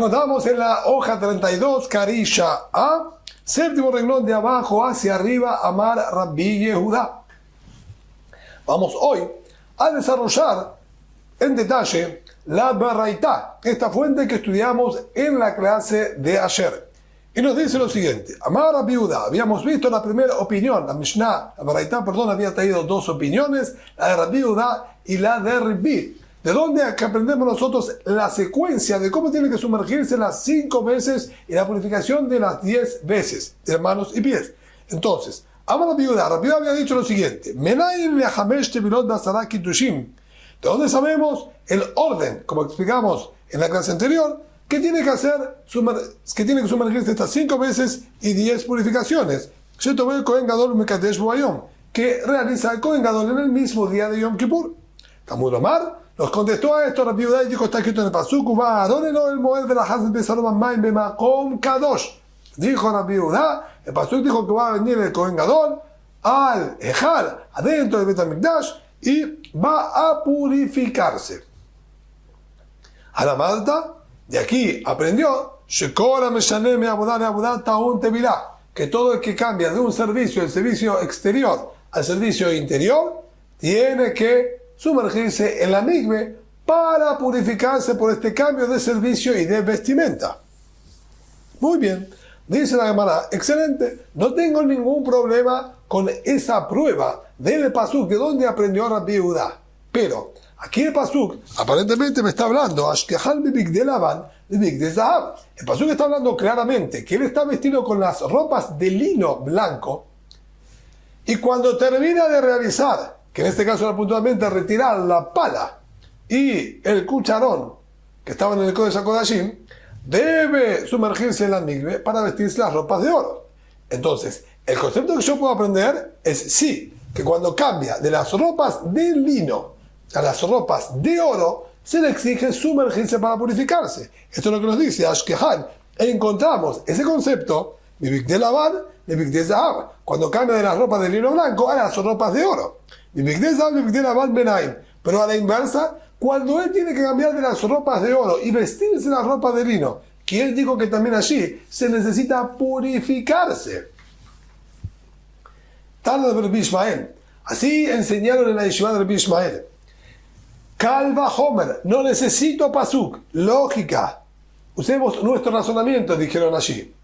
encontramos en la hoja 32, Carisha A, séptimo renglón de abajo hacia arriba, Amar Rabbi Yehudá. Vamos hoy a desarrollar en detalle la Baraitá, esta fuente que estudiamos en la clase de ayer. Y nos dice lo siguiente: Amar Rabbi Yehudá. Habíamos visto la primera opinión, la Mishnah, la Baraitá, había traído dos opiniones, la de Rabbi Yehudá y la de Rabbi. De donde aprendemos nosotros la secuencia de cómo tiene que sumergirse las 5 veces y la purificación de las 10 veces de manos y pies. Entonces, Amar Rabbi Yehudá. Rabbi Yehudá había dicho lo siguiente: Menaim lehamesh tevilot basara kitushim. De donde sabemos el orden, como explicamos en la clase anterior, que tiene que hacer, que tiene que sumergirse estas 5 veces y 10 purificaciones. Que realiza el Kohen Gadol en el mismo día de Yom Kippur. Talmud Omar nos contestó a esto Rabbi Yehudá y dijo, está escrito en el pasuk, el moed de la Hazet Besalom Amayim Bemakom Kadosh. Dijo Rabbi Yehudá, el pasuk dijo que va a venir el Kohen Gadol al Ejal, adentro del Bet HaMikdash, y va a purificarse. A la Malta, de aquí aprendió que todo el que cambia de un servicio, el servicio exterior al servicio interior, tiene que sumergirse en la migbe para purificarse por este cambio de servicio y de vestimenta. Muy bien, dice la Gemara, excelente, no tengo ningún problema con esa prueba del pasuk de donde aprendió Rabbi Yehudá. Pero aquí el pasuk aparentemente me está hablando el pasuk está hablando claramente que él está vestido con las ropas de lino blanco, y cuando termina de realizar, que en este caso era puntualmente retirar la pala y el cucharón que estaban en el Kodesh HaKodashim, debe sumergirse en la migbe para vestirse las ropas de oro. Entonces, el concepto que yo puedo aprender es sí, que cuando cambia de las ropas de lino a las ropas de oro, se le exige sumergirse para purificarse. Esto es lo que nos dice Ashkehan. Encontramos ese concepto de Lavan, de Zahab, cuando cambia de las ropas de lino blanco a las ropas de oro. Pero a la inversa, cuando él tiene que cambiar de las ropas de oro y vestirse las ropas de lino, que él dijo que también allí se necesita purificarse. Tal de Rabbi Ishmael. Así enseñaron en la yeshiva de Rabbi Ishmael. Kalva Homer, no necesito pasuk, lógica. Usemos nuestro razonamiento, dijeron allí.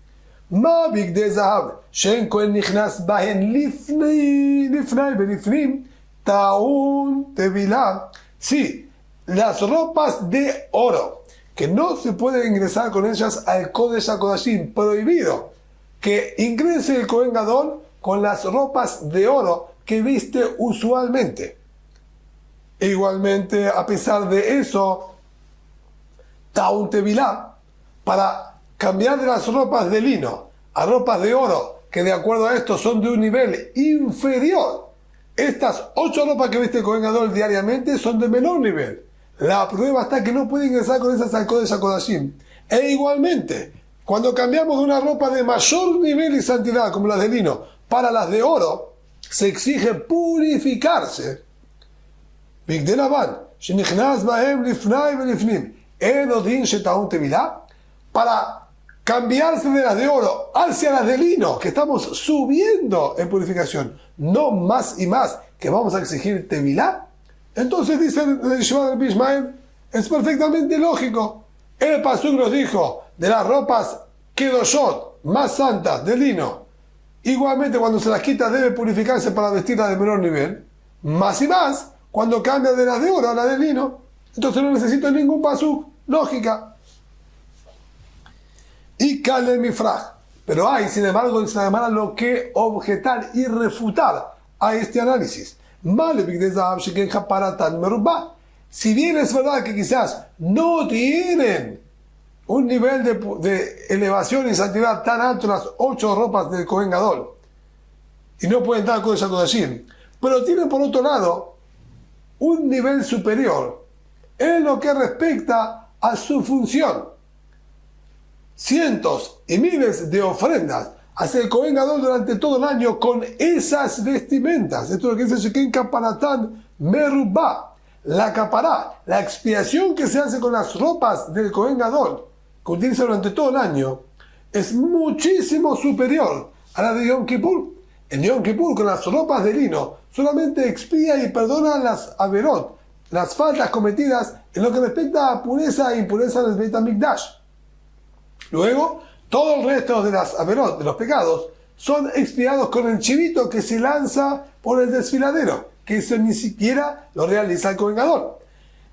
Ma bigdei zahav, shen kohen nichnas bahen lifnai benifnim, taun tevilá. Sí, las ropas de oro, que no se puede ingresar con ellas al Kodesh HaKodashim, prohibido que ingrese el Kohen Gadol con las ropas de oro que viste usualmente. E igualmente, a pesar de eso, Taun Tevilá, para cambiar de las ropas de lino a ropas de oro, que de acuerdo a esto son de un nivel inferior, estas 8 ropas que viste el Kohen Gadol diariamente son de menor nivel. La prueba está que no puede ingresar con esas al Kodesh HaKodashim. E igualmente, cuando cambiamos de una ropa de mayor nivel y santidad, como las de lino, para las de oro, se exige purificarse. Para cambiarse de las de oro hacia las de lino, que estamos subiendo en purificación, no más y más, que vamos a exigir tevilá. Entonces dice el yeshiva de Rabbi Ishmael, es perfectamente lógico. El pasuk nos dijo de las ropas kedoshot, más santas, de lino, igualmente cuando se las quita debe purificarse para vestirlas de menor nivel, más y más cuando cambia de las de oro a las de lino. Entonces no necesito ningún pasuk, lógica. Y Kale Mifraj. Pero hay, sin embargo, dice la Gemara, lo que objetar y refutar a este análisis. Si bien es verdad que quizás no tienen un nivel de elevación y santidad tan alto las 8 ropas del Kohen Gadol, y no pueden dar Kodesh HaKodashim, pero tienen por otro lado un nivel superior en lo que respecta a su función. Cientos y miles de ofrendas hacia el Kohen Gadol durante todo el año con esas vestimentas. Esto es lo que dice Sheken Kaparatan Merubá. La capará, la expiación que se hace con las ropas del Kohen Gadol, que utiliza durante todo el año es muchísimo superior a la de Yom Kippur. En Yom Kippur, con las ropas de lino, solamente expía y perdona las averot, las faltas cometidas en lo que respecta a pureza e impureza del Beit HaMikdash. Luego, todo el resto de las averot, de los pecados, son expiados con el chivito que se lanza por el desfiladero, que eso ni siquiera lo realiza el Kohen Gadol.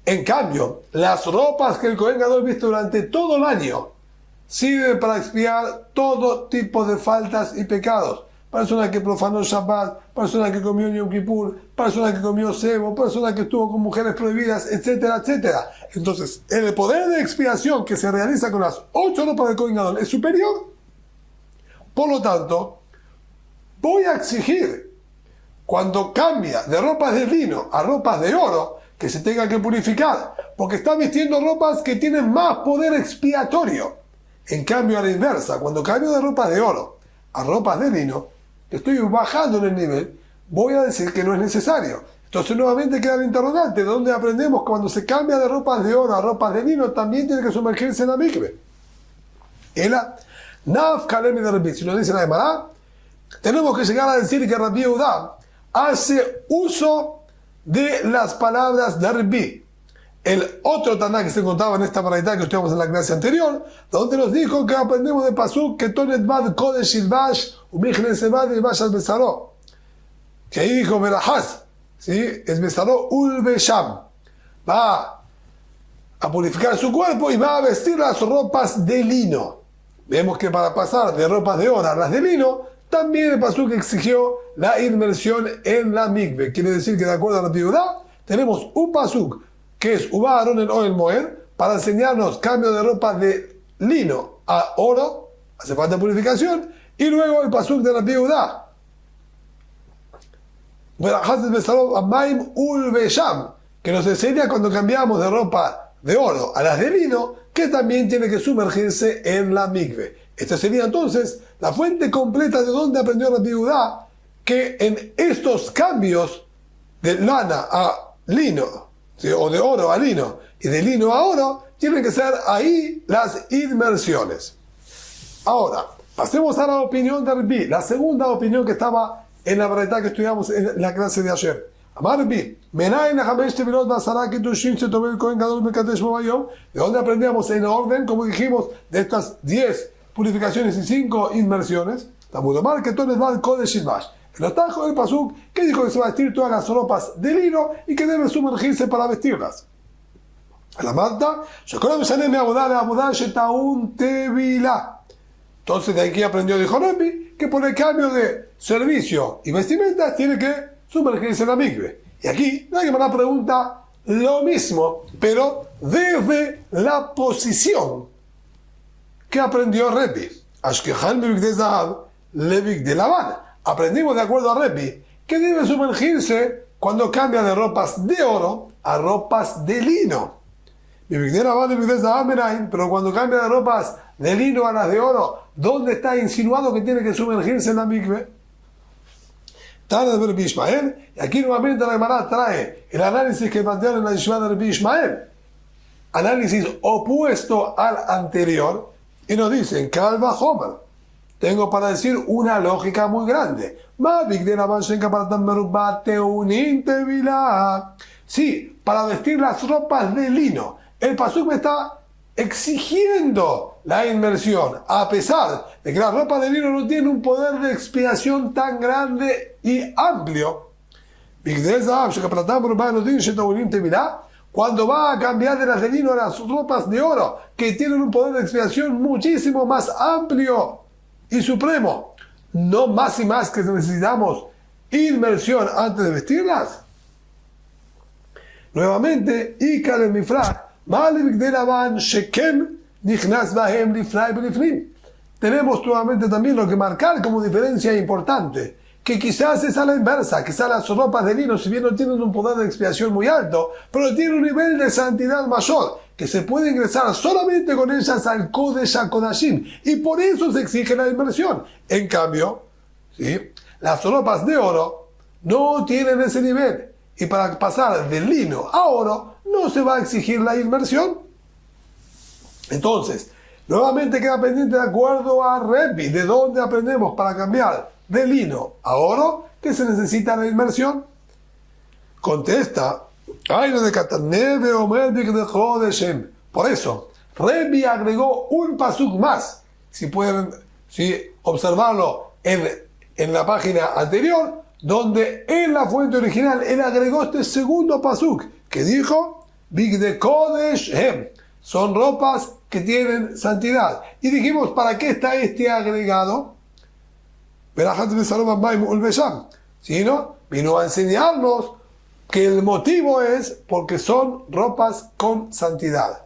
En cambio, las ropas que el Kohen Gadol viste durante todo el año sirven para expiar todo tipo de faltas y pecados. Persona que profanó Shabbat, persona que comió Yom Kippur, persona que comió cebo, persona que estuvo con mujeres prohibidas, etcétera, etcétera. Entonces, el poder de expiación que se realiza con las 8 ropas del Kohen Gadol es superior. Por lo tanto, voy a exigir, cuando cambia de ropas de lino a ropas de oro, que se tenga que purificar, porque está vistiendo ropas que tienen más poder expiatorio. En cambio, a la inversa, cuando cambio de ropas de oro a ropas de lino, estoy bajando en el nivel, voy a decir que no es necesario. Entonces nuevamente queda el interrogante, ¿de dónde aprendemos que cuando se cambia de ropas de oro a ropas de lino también tiene que sumergirse en la mikve? Ela, Naf Kalemi de Rabbi, si lo dice la Gemara, tenemos que llegar a decir que Rabbi Yehuda hace uso de las palabras de Rabbi. El otro Taná que se encontraba en esta paraita que estudiamos en la clase anterior, donde nos dijo que aprendemos de Pasuk que Tonet Bad Kodesh Ilbash Umichne Sebad Ilbash al Besaró. Que ahí dijo Berahaz, ¿sí? Es Besaró Ulbesham. Va a purificar su cuerpo y va a vestir las ropas de lino. Vemos que para pasar de ropas de oro a las de lino, también el Pasuk exigió la inmersión en la mikve. Quiere decir que de acuerdo a la Yehuda, tenemos un Pasuk que es Uba Aarón en Oel Moed, para enseñarnos cambio de ropa de lino a oro, hace falta purificación, y luego el pasuk de Rabbi Yehuda, que nos enseña cuando cambiamos de ropa de oro a las de lino, que también tiene que sumergirse en la mikve. Esta sería entonces la fuente completa de donde aprendió Rabbi Yehuda que en estos cambios de lana a lino, ¿sí? O de oro a lino y de lino a oro, tienen que ser ahí las inmersiones. Ahora, pasemos a la opinión de Rabbi, la segunda opinión que estaba en la verdad que estudiamos en la clase de ayer. Amar Rabbi, ¿de dónde aprendíamos en orden, como dijimos, de estas 10 purificaciones y 5 inmersiones? Tamudamar que todo es mal Kodesh Ilbash. El atajo del Pasuk que dijo que se va a vestir todas las ropas de lino y que debe sumergirse para vestirlas. La Marta, entonces de aquí aprendió, dijo Rabbi, que por el cambio de servicio y vestimentas tiene que sumergirse en la mikve. Y aquí la Gemara pregunta lo mismo, pero desde la posición que aprendió Rabbi. Ashkehan bebigdei zahav lebigdei lavan. Aprendimos de acuerdo a Rabbi que debe sumergirse cuando cambia de ropas de oro a ropas de lino. Pero cuando cambia de ropas de lino a las de oro, ¿dónde está insinuado que tiene que sumergirse en la mikve? Y aquí nuevamente la Gemara trae el análisis que plantearon en la Yeshiva de Rabbi Ishmael. Análisis opuesto al anterior. Y nos dicen, Calva Homer. Tengo para decir una lógica muy grande. Sí, para vestir las ropas de lino. El Pasuk me está exigiendo la inmersión, a pesar de que las ropas de lino no tienen un poder de expiación tan grande y amplio. Cuando va a cambiar de las de lino a las ropas de oro, que tienen un poder de expiación muchísimo más amplio y supremo, no más y más que necesitamos inmersión antes de vestirlas. Nuevamente, Ikar el Mifrach, tenemos nuevamente también lo que marcar como diferencia importante, que quizás es a la inversa, quizás las ropas de lino, si bien no tienen un poder de expiación muy alto, pero tienen un nivel de santidad mayor, que se puede ingresar solamente con ellas al Kodesh HaKodashim, y por eso se exige la inmersión. En cambio, ¿sí?, las ropas de oro no tienen ese nivel, y para pasar de lino a oro no se va a exigir la inmersión. Entonces, Nuevamente queda pendiente de acuerdo a Rebbi, ¿de dónde aprendemos para cambiar de lino a oro que se necesita la inmersión? Contesta, ay no de Kataneve o Melvik de Jodeshem. Por eso, Rebbi agregó un pasuk más. Si pueden observarlo en la página anterior, donde en la fuente original él agregó este segundo pasuk que dijo Bigde Kodesh Hem, son ropas que tienen santidad. Y dijimos, ¿para qué está este agregado? ¿No? Vino a enseñarnos que el motivo es porque son ropas con santidad.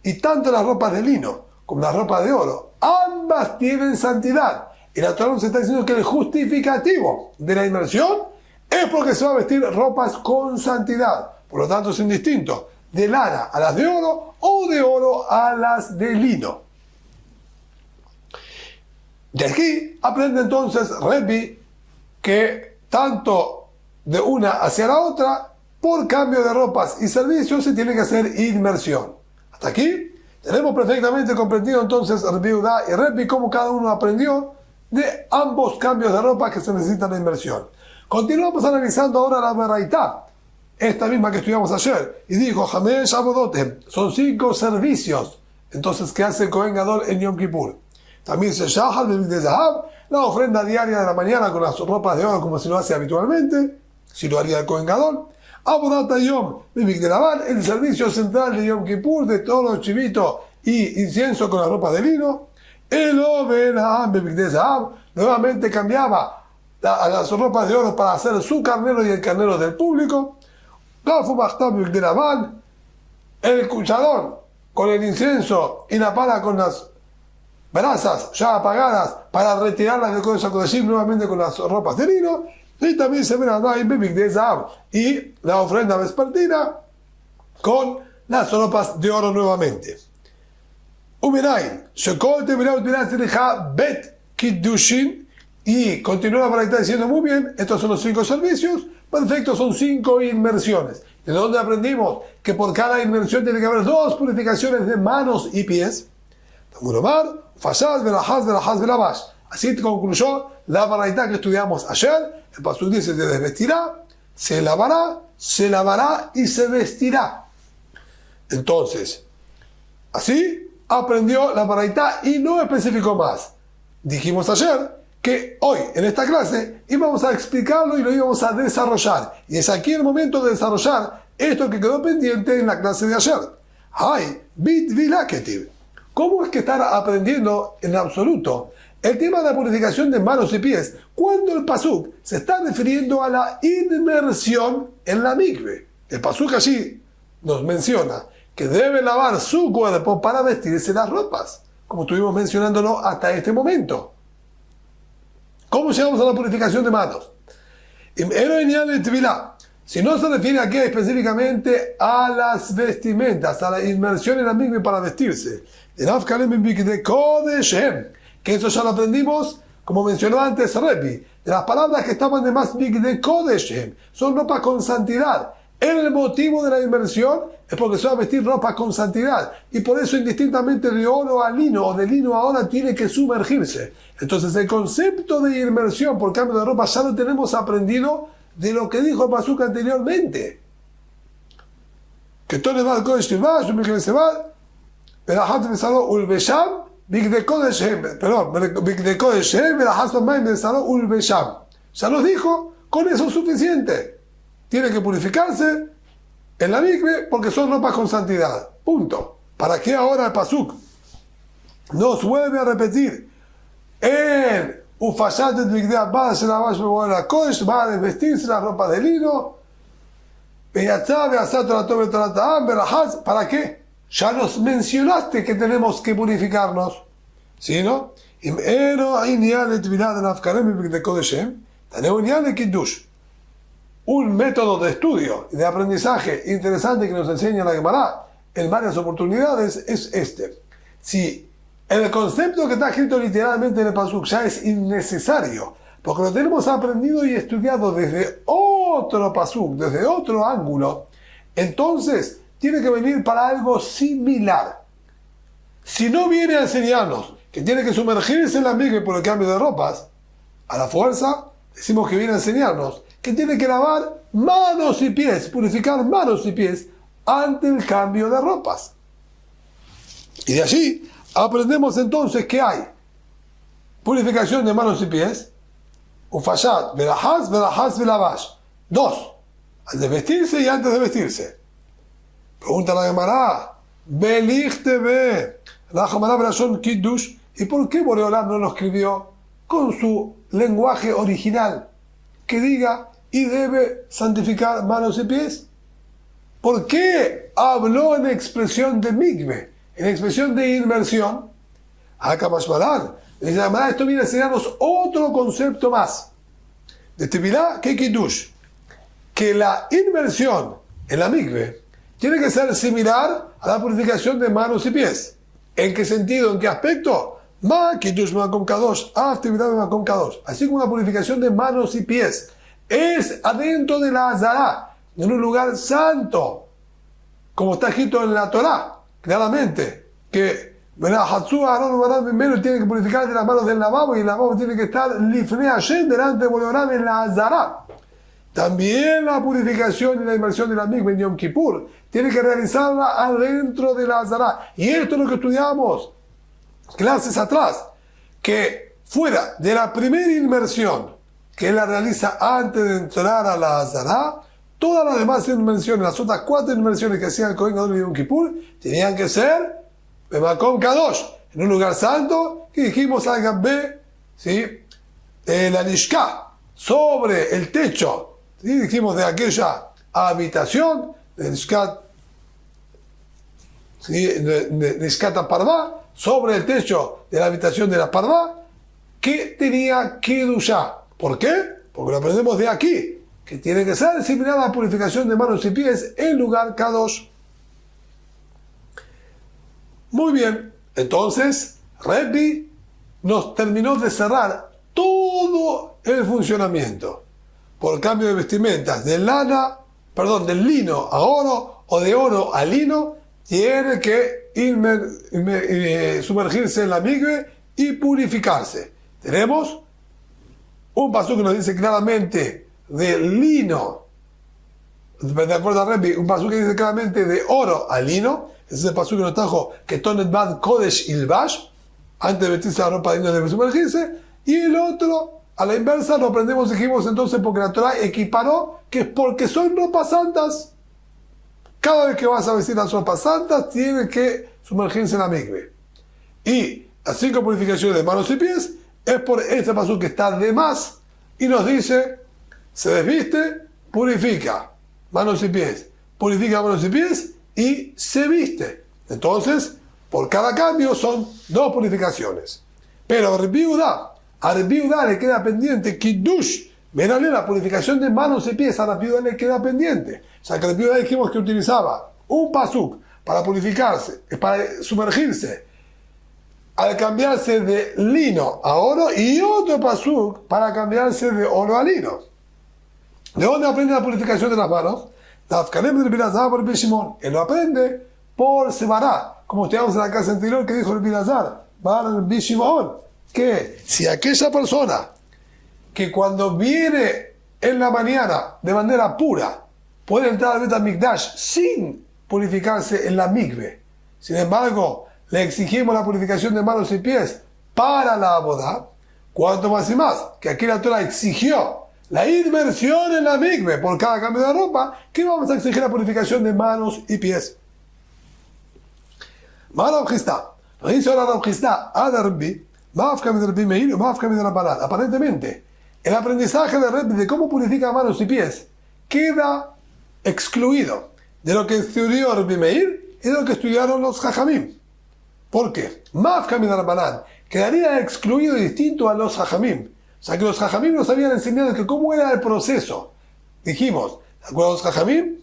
Y tanto las ropas de lino como las ropas de oro, ambas tienen santidad. Y la Torá nos está diciendo que el justificativo de la inmersión es porque se va a vestir ropas con santidad. Por lo tanto es indistinto de lana a las de oro o de oro a las de lino. De aquí aprende entonces Rebbi que tanto de una hacia la otra, por cambio de ropas y servicios, se tiene que hacer inmersión. Hasta aquí tenemos perfectamente comprendido entonces Rabbi Yehuda y Rebbi cómo cada uno aprendió de ambos cambios de ropa que se necesitan en inmersión. Continuamos analizando ahora la Beraitá, esta misma que estudiamos ayer, y dijo, Hamesh Abodotem, son 5 servicios. Entonces, ¿qué hace el Kohen Gadol en Yom Kippur? También se Shahar de Zahab, la ofrenda diaria de la mañana con las ropas de oro como se lo hace habitualmente, si lo haría el Kohen Gadol. Abodat Yom, el servicio central de Yom Kippur, de todos los chivitos y incienso con la ropa de lino. El Obenaham de Zahab, nuevamente cambiaba las ropas de oro para hacer su carnero y el carnero del público. El cucharón con el incienso y la pala con las brasas ya apagadas para retirarlas del Kodesh HaKodeshim nuevamente con las ropas de lino. Y también se ven de Zahab y la ofrenda vespertina con las ropas de oro nuevamente. Bet Kiddushin, y continúa para estar diciendo muy bien, estos son los 5 servicios, perfecto, son 5 inmersiones. ¿De dónde aprendimos? Que por cada inmersión tiene que haber 2 purificaciones de manos y pies. Así concluyó la baraitá que estudiamos ayer. El pasuk dice, se desvestirá, se lavará y se vestirá. Entonces, así aprendió la baraitá y no especificó más. Dijimos ayer que hoy, en esta clase, íbamos a explicarlo y lo íbamos a desarrollar. Y es aquí el momento de desarrollar esto que quedó pendiente en la clase de ayer. Hay bit vilaketiv. ¿Cómo es que estar aprendiendo en absoluto el tema de la purificación de manos y pies cuando el pasuk se está refiriendo a la inmersión en la mikve? El pasuk allí nos menciona que debe lavar su cuerpo para vestirse las ropas, como estuvimos mencionándolo hasta este momento. ¿Cómo llegamos a la purificación de manos? Si no se refiere aquí específicamente a las vestimentas, a la inmersión en la mikve para vestirse, que eso ya lo aprendimos, como mencionó antes Rebbi, de las palabras que estaban de más Bigde Kodeshem, son ropas con santidad. El motivo de la inmersión es porque se va a vestir ropa con santidad, y por eso indistintamente de oro a lino o de lino a oro tiene que sumergirse. Entonces el concepto de inmersión por cambio de ropa ya lo tenemos aprendido de lo que dijo el pasuk anteriormente. Que todo le va al Kodesh Tilvash, se va, Berahat Besalo Ulbesham, Bigde Kodeshem, perdón, Bigde Kodeshem, Berahat Besalo Ulbesham. Ya nos dijo, con eso es suficiente. Tiene que purificarse en la mikve porque son ropas con santidad. Punto. ¿Para qué ahora el pasuk nos vuelve a repetir? En Ufashat de Bigde Abbas, en Abash Bebola Kodesh, va a desvestirse las ropas de lino. ¿Para qué? Ya nos mencionaste que tenemos que purificarnos. ¿Sí, no? Un método de estudio y de aprendizaje interesante que nos enseña la Gemara en varias oportunidades es este. Si el concepto que está escrito literalmente en el pasuk ya es innecesario, porque lo tenemos aprendido y estudiado desde otro pasuk, desde otro ángulo, entonces tiene que venir para algo similar. si no viene a enseñarnos que tiene que sumergirse en la mikve por el cambio de ropas, a la fuerza decimos que viene a enseñarnos que tiene que lavar manos y pies, purificar manos y pies ante el cambio de ropas. Y de allí aprendemos entonces que hay purificación de manos y pies, ufayat, verajaz, velavash. 2, al de vestirse y antes de vestirse. Pregunta la Gemara, Belichtebe, la Gemara Brashon Kiddush, ¿y por qué Boreolam no lo escribió con su lenguaje original? Que diga, y debe santificar manos y pies. ¿Por qué habló en expresión de mikve, en expresión de inmersión? Acá más malán. Esto viene a enseñarnos otro concepto más. De Tevilá que Kiddush. Que la inmersión en la mikve tiene que ser similar a la purificación de manos y pies. ¿En qué sentido? ¿En qué aspecto? Ma Kiddush Makom Kadosh, actividad de Makom Kadosh. Así como la purificación de manos y pies es adentro de la Azara, en un lugar santo, como está escrito en la Torá, claramente, que Aaron tiene que purificar de las manos del lavabo y el lavabo tiene que estar lifnei Hashem, delante de Boreolam en la Azara. También la purificación y la inmersión de la mikve en Yom Kippur tiene que realizarla adentro de la Azara. Y esto es lo que estudiamos clases atrás, que fuera de la primera inmersión que él la realiza antes de entrar a la Azara, todas las demás inmersiones, las otras 4 inmersiones que hacían el Kohen Gadol y Yom Kippur, tenían que ser Bemakom Kadosh, en un lugar santo, que dijimos al Gabbe, ¿sí? La Lishka, sobre el techo, ¿sí? Dijimos de aquella habitación, de Lishkat, ¿sí? de Lishkat Parvá, sobre el techo de la habitación de la Parvá, que tenía Kedushá. ¿Por qué? Porque lo aprendemos de aquí, que tiene que ser similar a la purificación de manos y pies en lugar Kadosh. Muy bien, entonces Rebbi nos terminó de cerrar todo el funcionamiento por cambio de vestimentas del lino a oro o de oro a lino. Tiene que sumergirse en la mikve y purificarse. Tenemos un pasú que nos dice claramente de lino, de acuerdo a Rebbi, un pasú que dice claramente de oro a lino. Ese es el pasú que nos trajo que Tonet Bad Kodesh Ilbash, antes de vestirse la ropa de lino debe sumergirse. Y el otro, a la inversa, lo aprendemos, dijimos entonces, porque la Torah equiparó que es porque son ropas santas. Cada vez que vas a vestir las ropas santas, tienes que sumergirse en la mikve. Y las 5 purificaciones de manos y pies es por este pasú que está de más y nos dice, se desviste, purifica manos y pies, purifica manos y pies y se viste. Entonces, por cada cambio son 2 purificaciones. Pero a Rabbi Yehuda le queda pendiente Kiddush, verale la purificación de manos y pies, a Rabbi Yehuda le queda pendiente. O sea, que Rabbi Yehuda dijimos que utilizaba un pasuk para purificarse, para sumergirse, al cambiarse de lino a oro, y otro pasuk para cambiarse de oro a lino. ¿De dónde aprende la purificación de las manos? Él lo aprende por Sebará, como estudiamos en la clase anterior que dijo el Bilazar, que si aquella persona que cuando viene en la mañana de manera pura puede entrar al Bet HaMikdash sin purificarse en la mikve, sin embargo le exigimos la purificación de manos y pies para la boda, cuanto más y más que aquí la Torah exigió la inmersión en la mikve por cada cambio de ropa, que vamos a exigir la purificación de manos y pies. Aparentemente, el aprendizaje de Rebbi de cómo purifica manos y pies queda excluido de lo que estudió Rabbi Meir y de lo que estudiaron los Jajamim. ¿Por qué? Mafkamid Rabbanan quedaría excluido y distinto a los Jajamim. O sea que los Jajamim nos habían enseñado que cómo era el proceso. Dijimos, ¿de acuerdo a los Jajamim?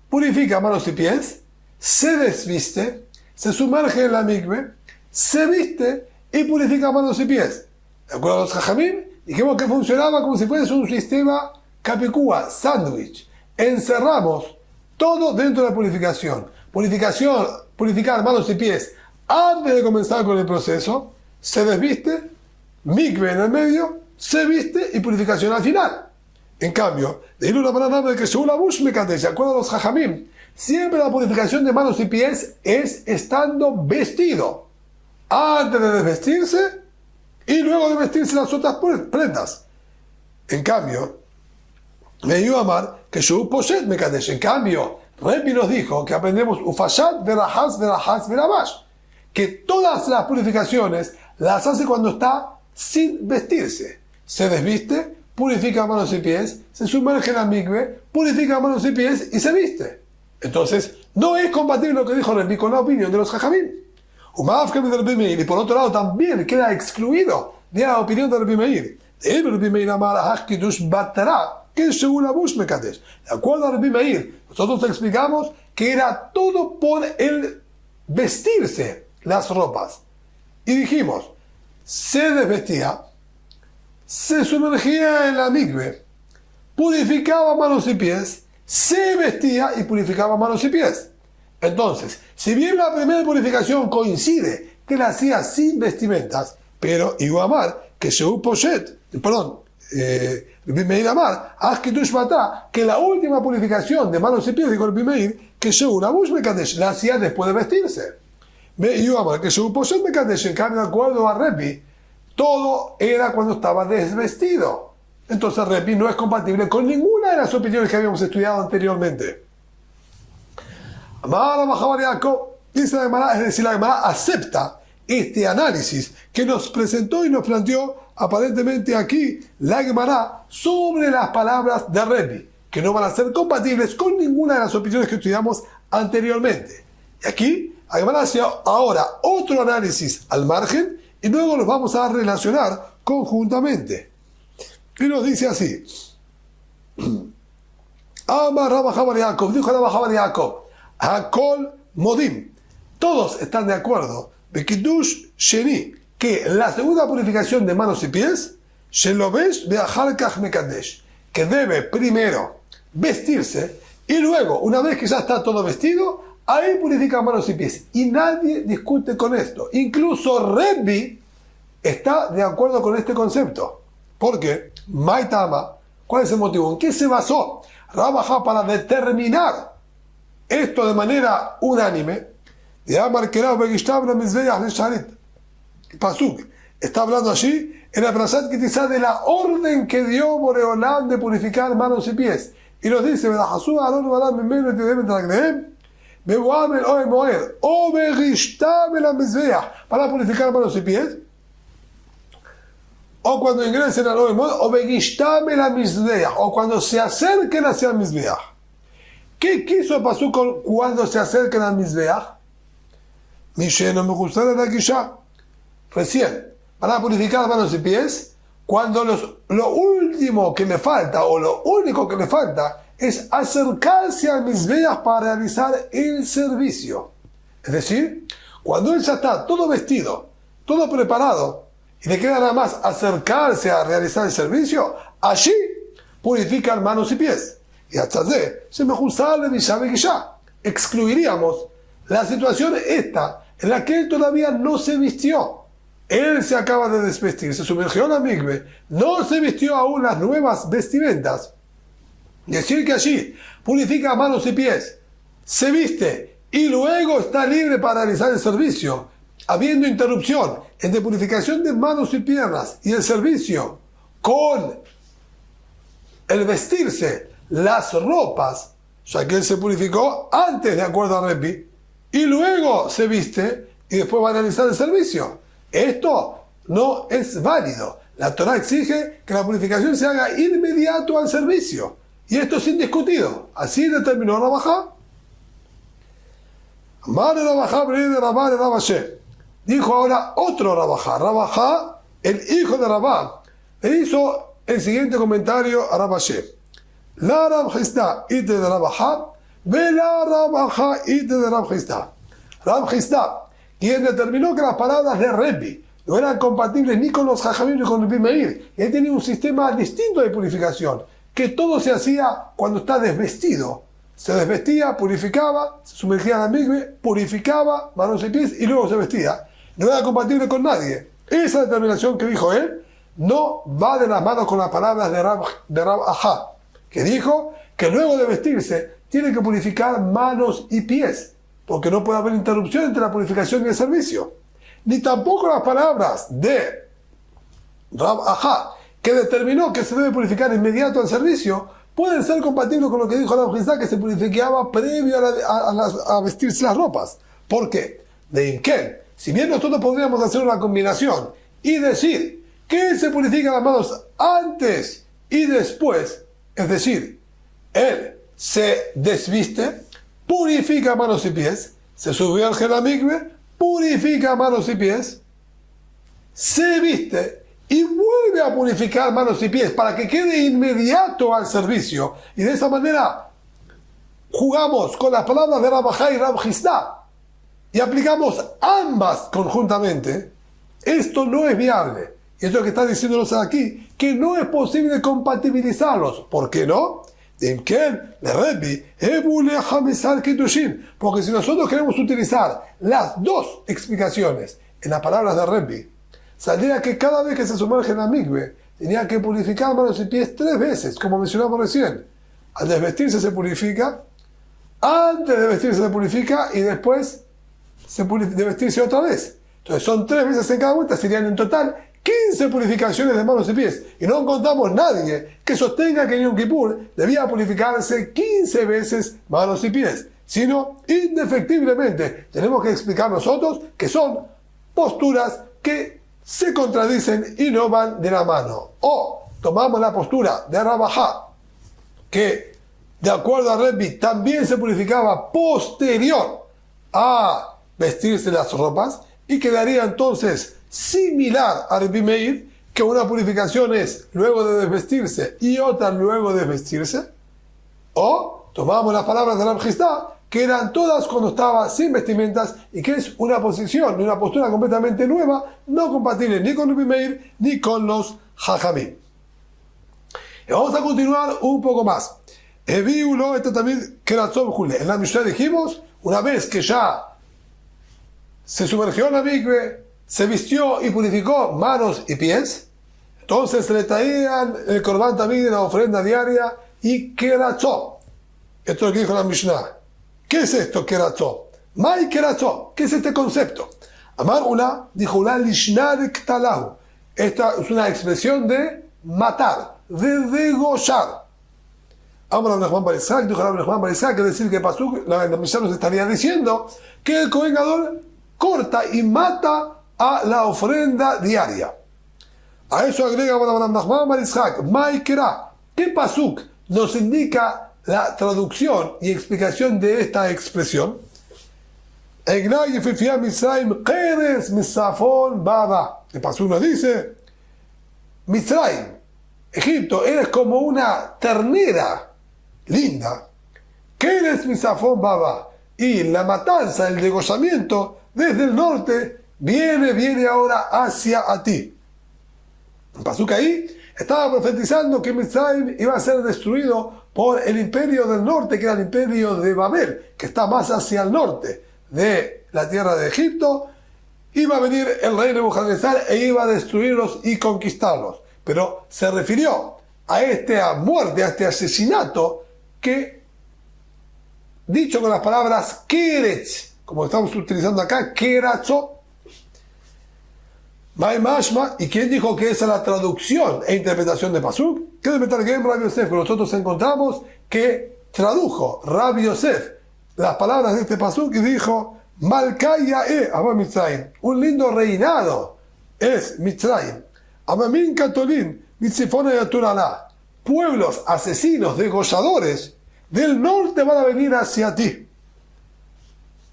Purifica manos y pies, se desviste, se sumerge en la mikve, se viste y purifica manos y pies. ¿De acuerdo a los Jajamim? Dijimos que funcionaba como si fuese un sistema capicúa, sándwich. Encerramos todo dentro de la purificación. Purificar manos y pies Antes de comenzar con el proceso, se desviste, mikve en el medio, se viste y purificación al final. En cambio, de ir una palabra de que según la Bush me cante, de acuerdo a los jajamim, siempre la purificación de manos y pies es estando vestido. Antes de desvestirse y luego de vestirse las otras prendas. En cambio, me iba a amar que Shu Poshet me cante. En cambio, Rebbi nos dijo que aprendemos Ufashat, Verahaz, Verahaz, Veramash. Que todas las purificaciones las hace cuando está sin vestirse. Se desviste, purifica manos y pies, se sumerge en la mikve, purifica manos y pies y se viste. Entonces, no es compatible lo que dijo Rebbi con la opinión de los jajamim. Y por otro lado, también queda excluido de la opinión de Rebbi Meir. Rebbi Meir amar Hashkidush Batara, que es según la Bush Mekadesh. De acuerdo a Rebbi Meir, nosotros explicamos que era todo por el vestirse las ropas. Y dijimos, se desvestía, se sumergía en la mikve, purificaba manos y pies, se vestía y purificaba manos y pies. Entonces, si bien la primera purificación coincide que la hacía sin vestimentas, pero igual que Shehu Poshet, Meir Amar, Ashketush Batá, que la última purificación de manos y pies, dijo el Meir, que Shehu Labush Mekadesh, la hacía después de vestirse. Meir que Shehu Poshet Mekadesh, en cambio, de acuerdo a Rebbi, todo era cuando estaba desvestido. Entonces Rebbi no es compatible con ninguna de las opiniones que habíamos estudiado anteriormente. Amar Rabaja Yaakov, dice la Gemara, es decir, la Gemara acepta este análisis que nos presentó y nos planteó aparentemente aquí la Gemara sobre las palabras de Rebbi, que no van a ser compatibles con ninguna de las opiniones que estudiamos anteriormente. Y aquí la Gemara hace ahora otro análisis al margen y luego los vamos a relacionar conjuntamente. Y nos dice así: Amar Rabaja Yaakov, dijo Rabaja Yaakov, Hakol Modim. Todos están de acuerdo de Kiddush Sheni, que la segunda purificación de manos y pies, Shelobesh Be'achar Kach Mekadesh, que debe primero vestirse y luego, una vez que ya está todo vestido, ahí purifica manos y pies. Y nadie discute con esto. Incluso Rebbi está de acuerdo con este concepto. Porque, Maitama, ¿cuál es el motivo? ¿En qué se basó Rabaja para determinar esto de manera unánime? De Amar Kerah Begishtab la Mizbeach de Shalit. Pasuk está hablando allí en el Prashat Kitizá de la orden que dio Boreolam de purificar manos y pies. Y nos dice: Bedahasu Alon Balam Mimeno y Tidem Tragnehem, Bebuam el Oe Moed, O Begishtab la Mizbeach, para purificar manos y pies. O cuando ingresen al Oe Moed, O Begishtab la Mizbeach, o cuando se acerquen hacia el Mizbeach. ¿Qué quiso el Pasuk cuando se acerquen al Mizbeach? Misheno me gustará la Kisha. Recién, para purificar manos y pies, cuando lo último que le falta, o lo único que le falta, es acercarse al Mizbeach para realizar el servicio. Es decir, cuando él ya está todo vestido, todo preparado, y le queda nada más acercarse a realizar el servicio, allí purifican manos y pies. Y hasta se me juzgarle y sabe que ya excluiríamos la situación esta en la que él todavía no se vistió. Él se acaba de desvestir, se sumergió en la mikve, no se vistió aún las nuevas vestimentas. Decir que allí purifica manos y pies, se viste y luego está libre para realizar el servicio, habiendo interrupción entre purificación de manos y piernas y el servicio con el vestirse las ropas, ya que él se purificó antes de acuerdo a Rebbi, y luego se viste y después va a realizar el servicio. Esto no es válido. La Torah exige que la purificación se haga inmediato al servicio. Y esto es indiscutido. Así determinó Rabaja. Dijo ahora otro Rabaja. Rabaja, el hijo de Rabá, le hizo el siguiente comentario a Rabashe. La Rabjistá ite de Rabaja, ve la Rabaja ite de Rabjistá. Rabjistá, quien determinó que las palabras de Rebbi no eran compatibles ni con los Jajamim ni con Rebbi Meir. Él tenía un sistema distinto de purificación, que todo se hacía cuando está desvestido, se desvestía, purificaba, se sumergía en la migbe, purificaba manos y pies y luego se vestía. No era compatible con nadie. Esa determinación que dijo él no va de las manos con las palabras de Rab Ajá, que dijo que luego de vestirse tiene que purificar manos y pies, porque no puede haber interrupción entre la purificación y el servicio. Ni tampoco las palabras de Rab Ajá, que determinó que se debe purificar inmediato al servicio, pueden ser compatibles con lo que dijo Rab Hizda, que se purificaba previo a vestirse las ropas. ¿Por qué? De Imken, si bien nosotros podríamos hacer una combinación y decir que él se purifica las manos antes y después, es decir, él se desviste, purifica manos y pies, se subió al Gelamigbe, purifica manos y pies, se viste y vuelve a purificar manos y pies para que quede inmediato al servicio. Y de esa manera jugamos con las palabras de Rab Ajá y Rab Hizda y aplicamos ambas conjuntamente. Esto no es viable. Y eso es lo que está diciéndonos aquí, que no es posible compatibilizarlos. ¿Por qué no? Porque si nosotros queremos utilizar las dos explicaciones en las palabras de Rebbi, saldría que cada vez que se sumerge en la migbe tenía que purificar manos y pies 3 veces, como mencionamos recién. Al desvestirse se purifica, antes de vestirse se purifica y después de vestirse otra vez. Entonces son 3 veces en cada vuelta, serían en total 15 purificaciones de manos y pies. Y no encontramos nadie que sostenga que en Yom Kippur debía purificarse 15 veces manos y pies, sino indefectiblemente tenemos que explicar nosotros que son posturas que se contradicen y no van de la mano. O tomamos la postura de Rab Ajá, que de acuerdo a Rebbi también se purificaba posterior a vestirse las ropas, y quedaría entonces similar a Rebbi Meir, que una purificación es luego de desvestirse y otra luego de vestirse. O tomamos las palabras de Rab Hizda, que eran todas cuando estaba sin vestimentas, y que es una posición y una postura completamente nueva, no compatible ni con Rebbi Meir ni con los Jajamim. Y vamos a continuar un poco más. Eviulo, esto también, que era Jule. En la Mishnah dijimos, una vez que ya se sumergió en la migbe, se vistió y purificó manos y pies, entonces se le traían el corbán también de la ofrenda diaria y keratzo. Esto es lo que dijo la Mishnah. ¿Qué es esto, keratzo? Mai keratzo. ¿Qué es este concepto? Amar Ula dijo Ula lishnar ktalahu. Esta es una expresión de matar, de degollar. Amar Nachman bar Yitzhak, dijo Nachman bar Yitzhak, es decir, que Pasuk, la Mishnah nos estaría diciendo que el Kohen Gadol corta y mata a la ofrenda diaria. A eso agrega Nachman bar Yitzhak, Maikera. ¿Qué Pasuk nos indica la traducción y explicación de esta expresión? El Pasuk nos dice, Mitzrayim, Egipto, eres como una ternera linda, que eres Misafón Baba, y la matanza, el degollamiento desde el norte viene ahora hacia a ti. El Pasuk ahí estaba profetizando que Mitzrayim iba a ser destruido por el imperio del norte, que era el imperio de Babel, que está más hacia el norte de la tierra de Egipto. Iba a venir el rey Nebuchadnezzar e iba a destruirlos y conquistarlos. Pero se refirió a esta muerte, a este asesinato, que, dicho con las palabras keretz, como estamos utilizando acá, keratzo, Mai Mashma. ¿Y quién dijo que esa es la traducción e interpretación de Pasuk? Que de Metargem Rabbi Yosef, que nosotros encontramos que tradujo Rabbi Yosef las palabras de este Pasuk y dijo, Malkaya Abba Mitzrayim, un lindo reinado es Mitzrayim. Amamin Katolin, Mitzifona y Aturalá, pueblos asesinos, degolladores del norte van a venir hacia ti.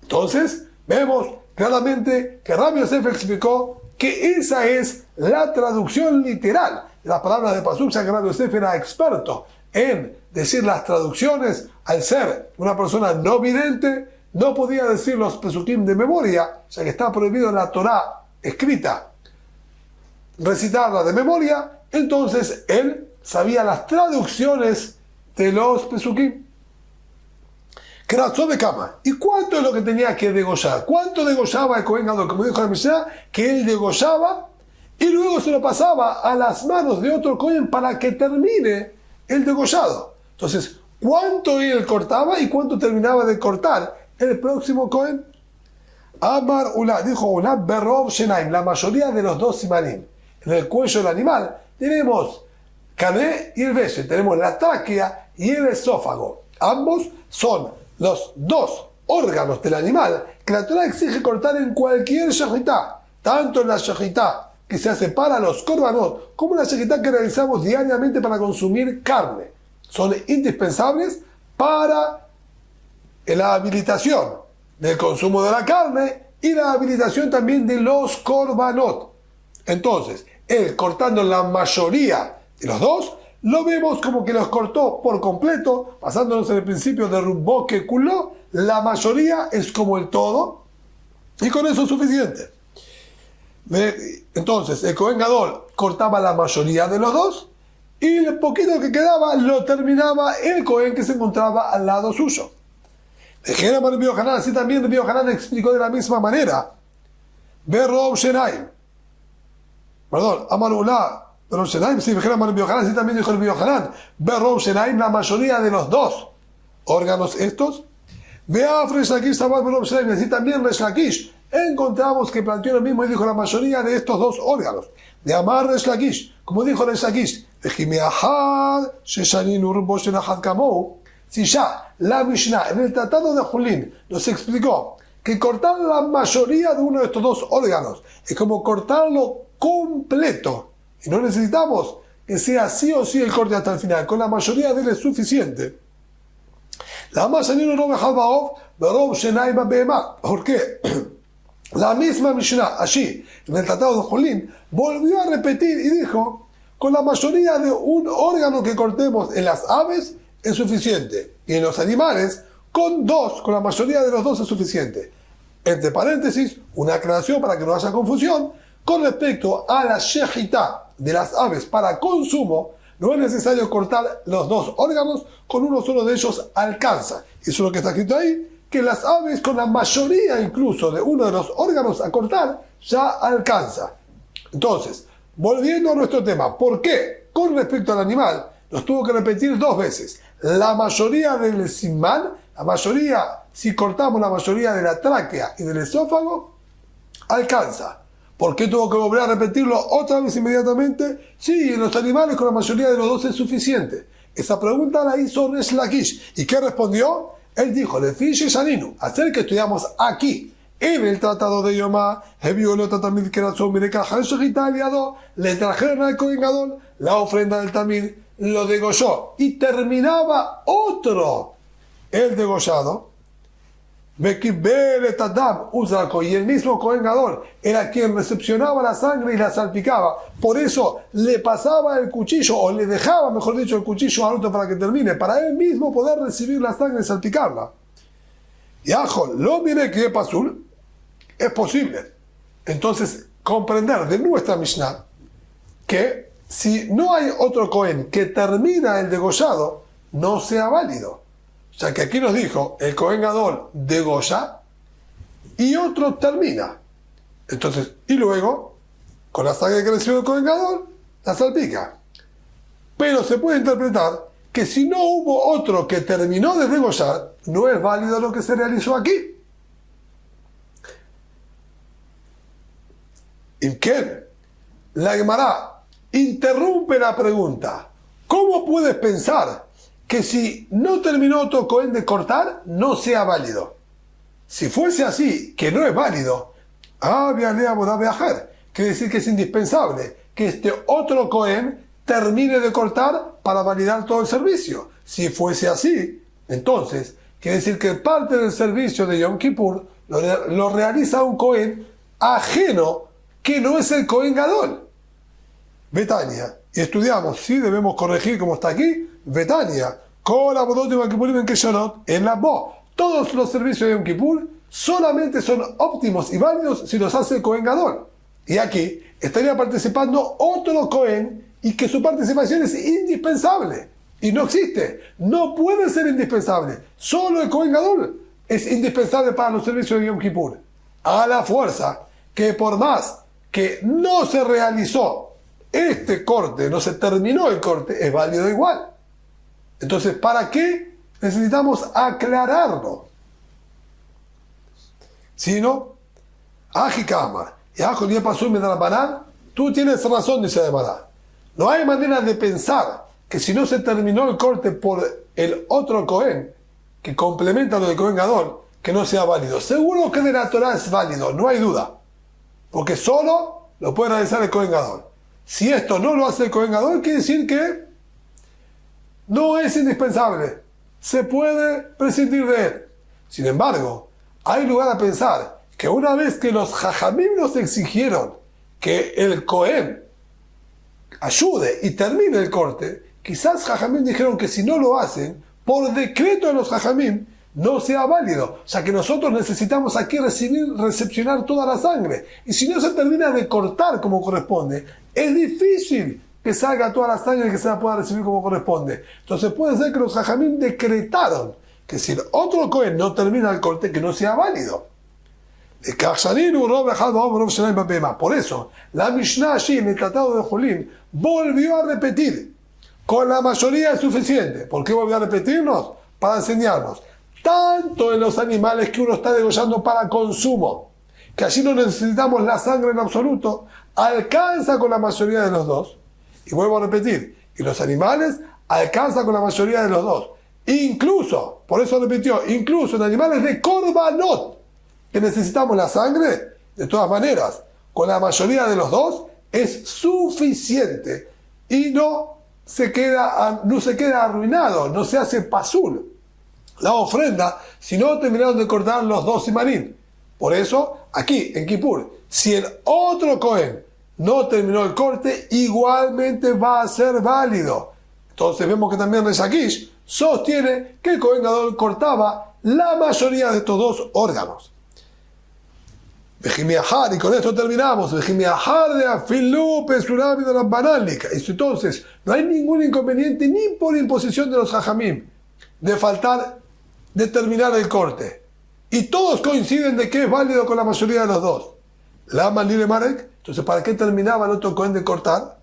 Entonces, vemos claramente que Rabbi Yosef explicó que esa es la traducción literal de las palabras de Pasuk, ya que Rabbi Yosef era experto en decir las traducciones. Al ser una persona no vidente, no podía decir los pesukim de memoria, ya que está prohibido en la Torá escrita recitarla de memoria. Entonces él sabía las traducciones de los pesukim. Kratzó de cama. ¿Y cuánto es lo que tenía que degollar? ¿Cuánto degollaba el Kohen Gadol? Como dijo la Mishnah, que él degollaba y luego se lo pasaba a las manos de otro Kohen para que termine el degollado. Entonces, ¿cuánto él cortaba y cuánto terminaba de cortar el próximo Kohen? Amar Ula, dijo Ula, Berrov Shenaim, la mayoría de los dos simanim. En el cuello del animal tenemos Kané y el Veshe, tenemos la tráquea y el esófago. Ambos son los dos órganos del animal que la Torah exige cortar en cualquier shejitá, tanto en la shejitá que se hace para los korbanot, como en la shejitá que realizamos diariamente para consumir carne. Son indispensables para la habilitación del consumo de la carne y la habilitación también de los korbanot. Entonces, él cortando la mayoría de los dos, lo vemos como que los cortó por completo, basándonos en el principio de Rubó que culó, la mayoría es como el todo, y con eso es suficiente. Entonces, el Kohen Gadol cortaba la mayoría de los dos, y el poquito que quedaba lo terminaba el Kohen que se encontraba al lado suyo. Así también Rabbi Yohanan explicó de la misma manera. Berrov Shenaim. Perdón, Amarullah. Berrov Shenaim, sí, Rabbi Yohanan, así también dijo Rabbi Yohanan. Berrov Shenaim, la mayoría de los dos órganos estos. Veaf Resh Lakish Sabat Berrov Shenaim, así también Resh Lakish. Encontramos que planteó lo mismo y dijo la mayoría de estos dos órganos. De Amar Resh Lakish, como dijo Resh Lakish. Vejimeahad Sheshanin Urbo Shenahad Kamou. Si ya la Mishnah en el Tratado de Julín nos explicó que cortar la mayoría de uno de estos dos órganos es como cortarlo completo y no necesitamos que sea sí o sí el corte hasta el final, con la mayoría de él es suficiente. ¿Por qué? La misma Mishnah allí en el Tratado de Julín volvió a repetir y dijo, con la mayoría de un órgano que cortemos en las aves es suficiente. Y en los animales, con la mayoría de los dos es suficiente. Entre paréntesis, una aclaración para que no haya confusión. Con respecto a la shejitá de las aves para consumo, no es necesario cortar los dos órganos, con uno solo de ellos alcanza. Eso es lo que está escrito ahí, que las aves con la mayoría incluso de uno de los órganos a cortar, ya alcanza. Entonces, volviendo a nuestro tema, ¿por qué? Con respecto al animal, nos tuvo que repetir dos veces. La mayoría del simán, la mayoría, si cortamos la mayoría de la tráquea y del esófago, alcanza. ¿Por qué tuvo que volver a repetirlo otra vez inmediatamente? Sí, en los animales con la mayoría de los dos es suficiente. Esa pregunta la hizo Resh Lakish. ¿Y qué respondió? Él dijo, le fiche Shaninu, hacer que estudiamos aquí, en el Tratado de Yomá, le trajeron al Kohen Gadol la ofrenda del tamid, lo degolló y terminaba otro el degollado. Y el mismo Kohen Gadol era quien recepcionaba la sangre y la salpicaba. Por eso le pasaba el cuchillo, o le dejaba, mejor dicho, el cuchillo al otro para que termine, para él mismo poder recibir la sangre y salpicarla. Y ajo, lo mire que pasul, es posible. Entonces, comprender de nuestra Mishnah que si no hay otro Kohen que termina el degollado, no sea válido. O sea que aquí nos dijo, el Kohen Gadol degolla y otro termina. Entonces, y luego, con la sangre que recibió el Kohen Gadol, la salpica. Pero se puede interpretar que si no hubo otro que terminó de degollar, no es válido lo que se realizó aquí. ¿Y qué? La Gemara interrumpe la pregunta. ¿Cómo puedes pensar que si no terminó otro Kohen de cortar, no sea válido? Si fuese así, que no es válido, quiere decir que es indispensable que este otro Kohen termine de cortar para validar todo el servicio. Si fuese así, entonces, quiere decir que parte del servicio de Yom Kippur lo realiza un Kohen ajeno, que no es el Kohen Gadol. Betania. Y estudiamos, si debemos corregir como está aquí, Betania. Con la bodot de Yom Kippur en Keshanot, en la Bo. Todos los servicios de Yom Kippur solamente son óptimos y válidos si los hace el Kohen Gadol. Y aquí estaría participando otro Kohen y que su participación es indispensable. Y no existe. No puede ser indispensable. Solo el Kohen Gadol es indispensable para los servicios de Yom Kippur. A la fuerza que por más que no se realizó este corte, no se terminó el corte, es válido igual. Entonces, ¿para qué necesitamos aclararlo? Si no, Ajikama, y Ajo pasó Medrabanan, tú tienes razón, dice Ademara. No hay manera de pensar que si no se terminó el corte por el otro Cohen, que complementa lo del Cohen Gadol, que no sea válido. Seguro que de la Torah es válido, no hay duda. Porque solo lo puede realizar el Cohen Gadol. Si esto no lo hace el Cohen Gadol, quiere decir que no es indispensable. Se puede prescindir de él. Sin embargo, hay lugar a pensar que una vez que los Jajamim nos exigieron que el Cohen ayude y termine el corte, quizás Jajamim dijeron que si no lo hacen, por decreto de los Jajamim, no sea válido. O sea que nosotros necesitamos aquí recepcionar toda la sangre. Y si no se termina de cortar como corresponde, es difícil que salga toda la sangre y que se la pueda recibir como corresponde. Entonces puede ser que los Jajamim decretaron que si el otro Cohen no termina el corte, que no sea válido. Por eso, la Mishnah allí en el Tratado de Julín volvió a repetir, con la mayoría es suficiente. ¿Por qué volvió a repetirnos? Para enseñarnos, tanto en los animales que uno está degollando para consumo, que allí no necesitamos la sangre en absoluto, alcanza con la mayoría de los dos. Y vuelvo a repetir, y los animales alcanza con la mayoría de los dos. Incluso, por eso repitió, incluso en animales de Korbanot, que necesitamos la sangre, de todas maneras, con la mayoría de los dos, es suficiente. Y no se queda arruinado, no se hace pasul la ofrenda, si no terminaron de cortar los dos simarín. Por eso, aquí, en Kippur, si el otro Cohen no terminó el corte, igualmente va a ser válido. Entonces vemos que también Reish Lakish sostiene que el Cohen Gadol cortaba la mayoría de estos dos órganos. Y con esto terminamos. Entonces, no hay ningún inconveniente ni por imposición de los Jajamim de terminar el corte. Y todos coinciden de que es válido con la mayoría de los dos. Lama li lemarek. Entonces, ¿para qué terminaba el otro Cohen de cortar?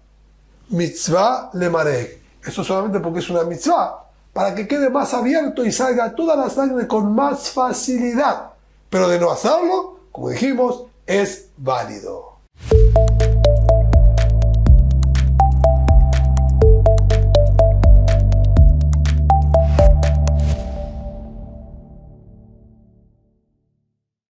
Mitzvah lemarek. Eso solamente porque es una mitzvah, para que quede más abierto y salga toda la sangre con más facilidad. Pero de no hacerlo, como dijimos, es válido.